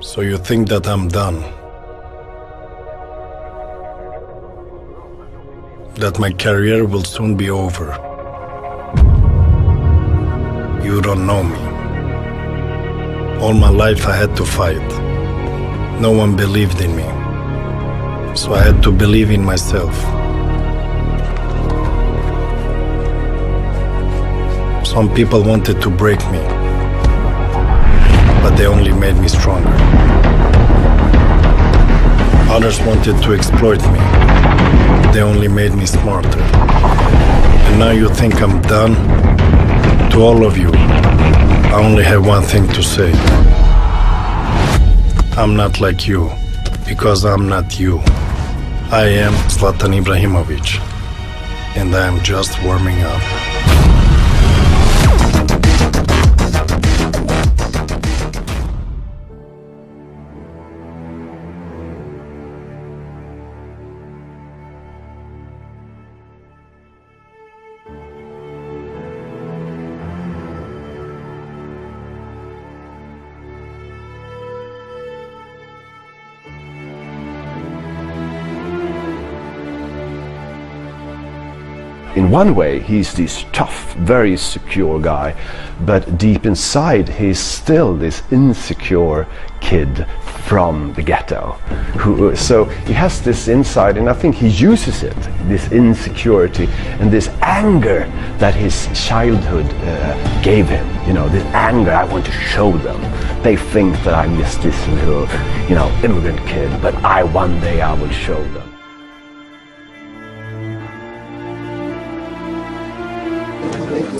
So you think that I'm done? That my career will soon be over? You don't know me. All my life I had to fight. No one believed in me. So I had to believe in myself. Some people wanted to break me, but they only made me stronger. Others wanted to exploit me. They only made me smarter. And now you think I'm done? To all of you, I only have one thing to say. I'm not like you, because I'm not you. I am Zlatan Ibrahimović, and I am just warming up. In one way, he's this tough, very secure guy, but deep inside, he's still this insecure kid from the ghetto. So he has this inside, and I think he uses it, this insecurity and this anger that his childhood gave him. You know, this anger, I want to show them. They think that I'm just this little, immigrant kid, but one day I will show them.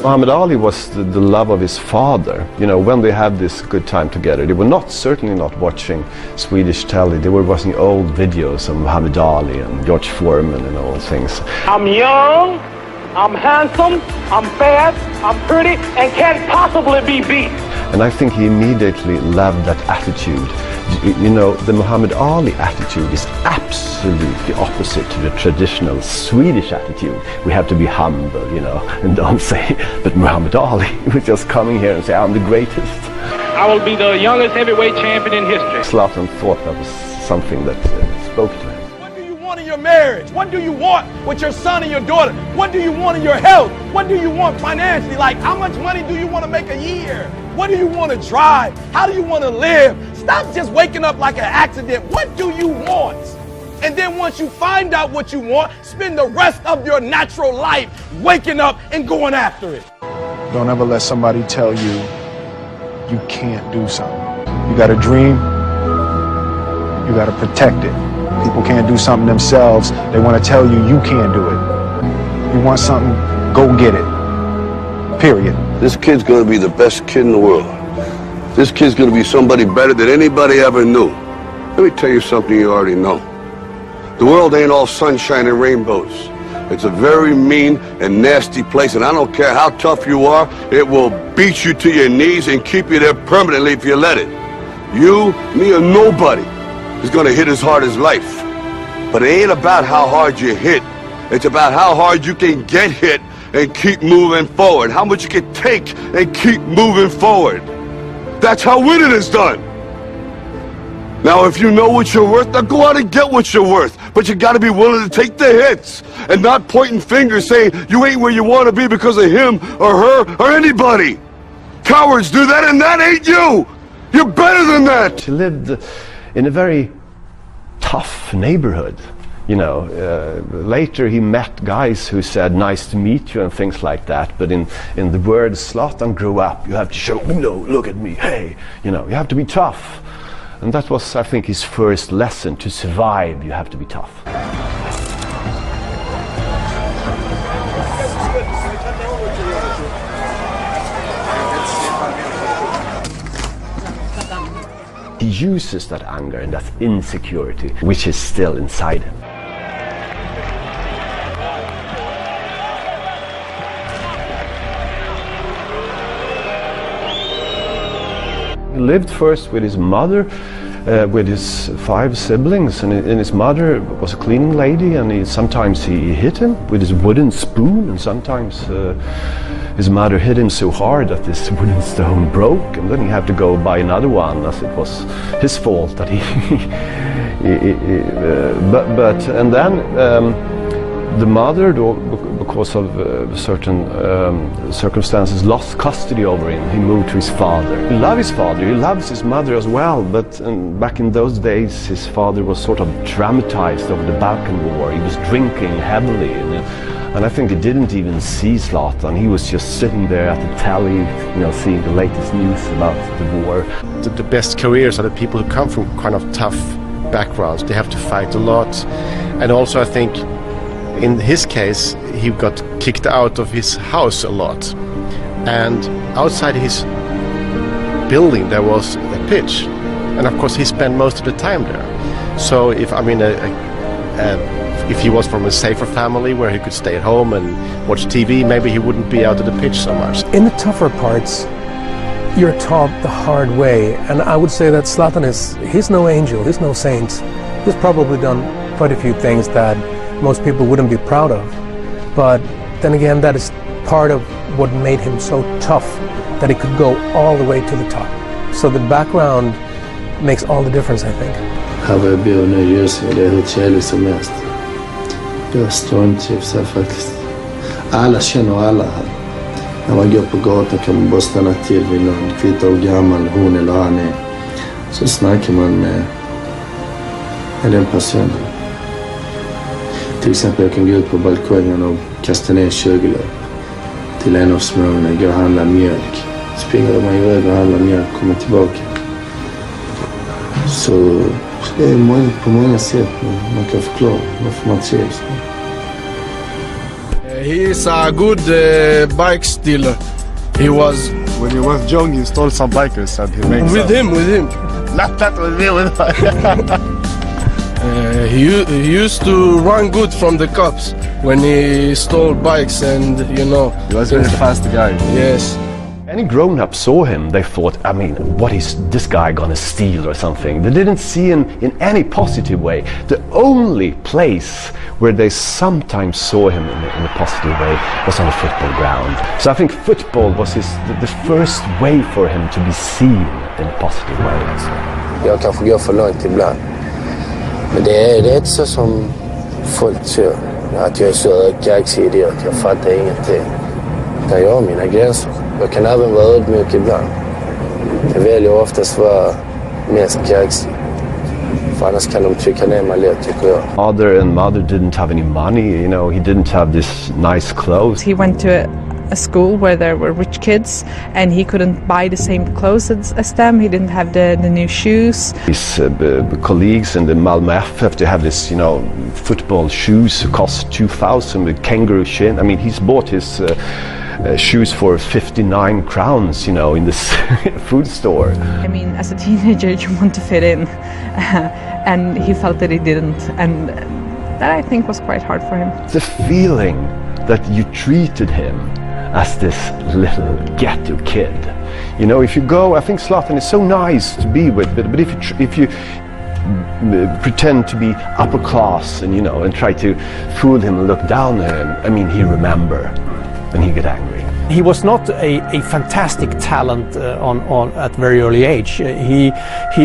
Muhammad Ali was the love of his father. When they had this good time together, they were certainly not watching Swedish telly. They were watching old videos of Muhammad Ali and George Foreman and all things. I'm young, I'm handsome, I'm fast, I'm pretty, and can't possibly be beat. And I think he immediately loved that attitude. The Muhammad Ali attitude is absolutely opposite to the traditional Swedish attitude. We have to be humble, and don't say, but Muhammad Ali was just coming here and say, I'm the greatest. I will be the youngest heavyweight champion in history. Zlatan thought that was something that spoke to him. What do you want in your marriage? What do you want with your son and your daughter? What do you want in your health? What do you want financially? Like, how much money do you want to make a year? What do you want to drive? How do you want to live? Stop just waking up like an accident. What do you want? And then once you find out what you want, spend the rest of your natural life waking up and going after it. Don't ever let somebody tell you you can't do something. You got a dream, you got to protect it. People can't do something themselves. They want to tell you you can't do it. You want something, go get it. Period. This kid's gonna be the best kid in the world. This kid's gonna be somebody better than anybody ever knew. Let me tell you something you already know. The world ain't all sunshine and rainbows. It's a very mean and nasty place, and I don't care how tough you are, it will beat you to your knees and keep you there permanently if you let it. You, me, or nobody is gonna hit as hard as life. But it ain't about how hard you hit. It's about how hard you can get hit and keep moving forward. How much you can take and keep moving forward. That's how winning is done. Now, if you know what you're worth, now go out and get what you're worth. But you gotta be willing to take the hits and not pointing fingers saying you ain't where you wanna be because of him or her or anybody. Cowards do that, and that ain't you. You're better than that. He lived in a very tough neighborhood. Later he met guys who said, nice to meet you and things like that. But in the words Zlatan grew up, you have to show, look at me, hey, you have to be tough. And that was, I think, his first lesson. To survive, you have to be tough. He uses that anger and that insecurity, which is still inside him. He lived first with his mother, with his 5 siblings, and his mother was a cleaning lady, and sometimes he hit him with his wooden spoon, and sometimes his mother hit him so hard that this wooden stone broke, and then he had to go buy another one, as it was his fault that he. And then the mother, because of certain circumstances, lost custody over him. He moved to his father. He loved his father, he loves his mother as well, but back in those days his father was sort of traumatized over the Balkan War. He was drinking heavily, and I think he didn't even see Zlatan. He was just sitting there at the telly, seeing the latest news about the war. The best careers are the people who come from kind of tough backgrounds. They have to fight a lot, and also I think in his case, he got kicked out of his house a lot. And outside his building there was a pitch. And of course he spent most of the time there. So if he was from a safer family where he could stay at home and watch TV, maybe he wouldn't be out at the pitch so much. In the tougher parts, you're taught the hard way. And I would say that Zlatan he's no angel, he's no saint. He's probably done quite a few things that most people wouldn't be proud of, but then again that is part of what made him so tough, that he could go all the way to the top. So the background makes all the difference, I think. Här var jag bor nu just nu, det är hur trevligt som helst. Jag stormtrivs här faktiskt. Alla känner alla här. När man går på gatan kan man bara stanna till vid någon, kvittar hur gammal hon eller han är. Så snackar man med den personen. Till exempel jag kan gå ut på balkongen och kasta ner 20-lapp till en av småorna, gå och handla mjölk. Springer man iväg och handlar mjölk, kommer tillbaka. Så det är på många sätt man kan förklara varför man trivs. He is a good bike stealer. He was... When he was young, he stole some bikers and he makes with him. Not that with me, with He used to run good from the cops when he stole bikes, and He was a very fast guy. Yes. Any grown-up saw him, they thought, what is this guy gonna steal or something? They didn't see him in any positive way. The only place where they sometimes saw him in a positive way was on the football ground. So I think football was the first way for him to be seen in a positive way. Jag kanske går för långt ibland. Men det är inte så som folk tror, att jag är så kaxig idiot, jag fattar ingenting. Utan jag har mina gränser. Jag kan även vara ödmjuk ibland. Jag väljer oftast vara mest kaxig. För annars kan de trycka ner mig lätt, tycker jag. Father and mother didn't have any money, he didn't have this nice clothes. He went to a school where there were rich kids, and he couldn't buy the same clothes as them. He didn't have the new shoes. His colleagues in the Malmö FF to have this, football shoes who cost 2,000 with kangaroo shin. He's bought his shoes for 59 crowns, in this food store. As a teenager, you want to fit in, and he felt that he didn't, and that I think was quite hard for him. The feeling that you treated him as this little ghetto kid. If you go, I think Zlatan is so nice to be with, but if you pretend to be upper class and try to fool him and look down at him, he remember, and he get angry. He was not a fantastic talent at very early age.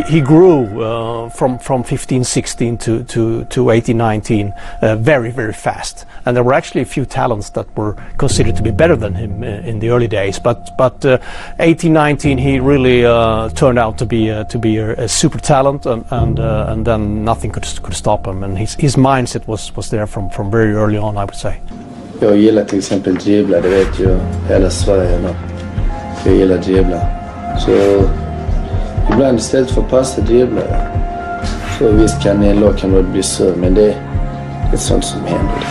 He grew from 15, 16 to 18, 19 very, very fast. And there were actually a few talents that were considered to be better than him in the early days. But 18, 19, he really turned out to be a super talent, and then nothing could stop him. And his mindset was there from very early on, I would say. Jag gillar till exempel dribbla, det vet ju hela Sverige nu. Jag gillar dribbla. Så ibland istället för att passa dribbla. Så visst kan en lag kan bli sur, men det är ett sånt som händer.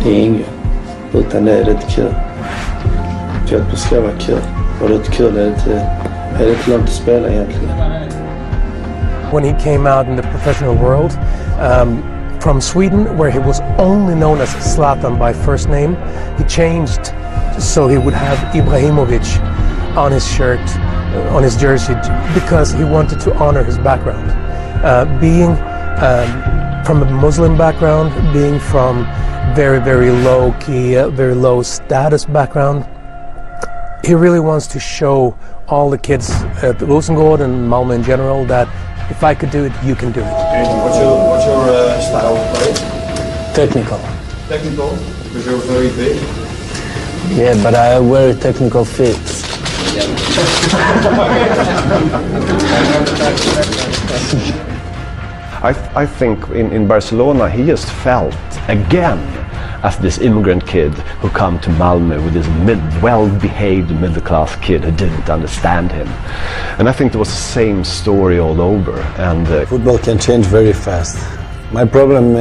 Det är inget. Utan det är rätt kul. Fotboll ska vara kul. Och det är kul är det inte långt att spela egentligen. When he came out in the professional world, from Sweden, where he was only known as Zlatan by first name, he changed so he would have Ibrahimovic on his shirt, on his jersey, because he wanted to honor his background. Being from a Muslim background, being from very, very low key, very low status background. He really wants to show all the kids at Rosengård and Malmö in general that if I could do it, you can do it. What's your style of play? Technical. Technical? Because you're very big. Yeah, but I wear technical fits. I think in Barcelona he just felt again as this immigrant kid who come to Malmö with this well-behaved middle-class kid who didn't understand him. And I think there was the same story all over. And football can change very fast. My problem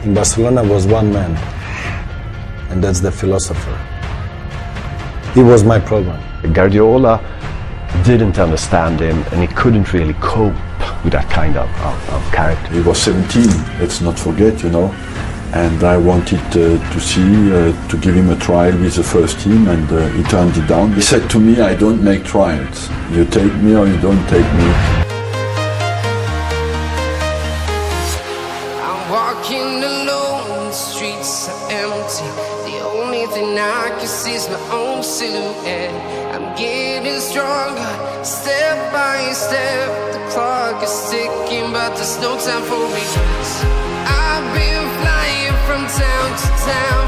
in Barcelona was one man, and that's the philosopher. He was my problem. Guardiola didn't understand him, and he couldn't really cope with that kind of character. He was 17, let's not forget, you know. And I wanted to give him a trial with the first team, and he turned it down. He said to me, I don't make trials. You take me or you don't take me. I'm walking alone, the streets are empty. The only thing I can see is my own silhouette. I'm getting stronger, step by step. The clock is ticking, but there's no time for regrets. I've been flying from town to town,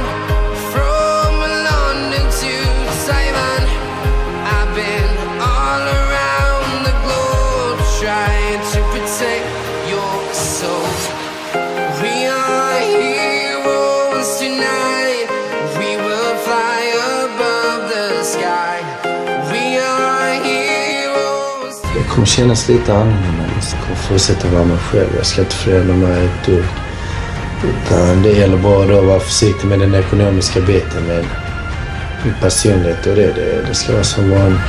from London to Taiwan. I've been all around the globe, trying to protect your soul. We are heroes tonight. We will fly above the sky. We are heroes. Det kommer kännas lite annorlunda. Jag ska fortsätta vara mig själv. Jag ska inte förändra mig ett dugg. Utan det gäller bara att vara försiktig med den ekonomiska biten, med personlighet och det ska vara som vanligt.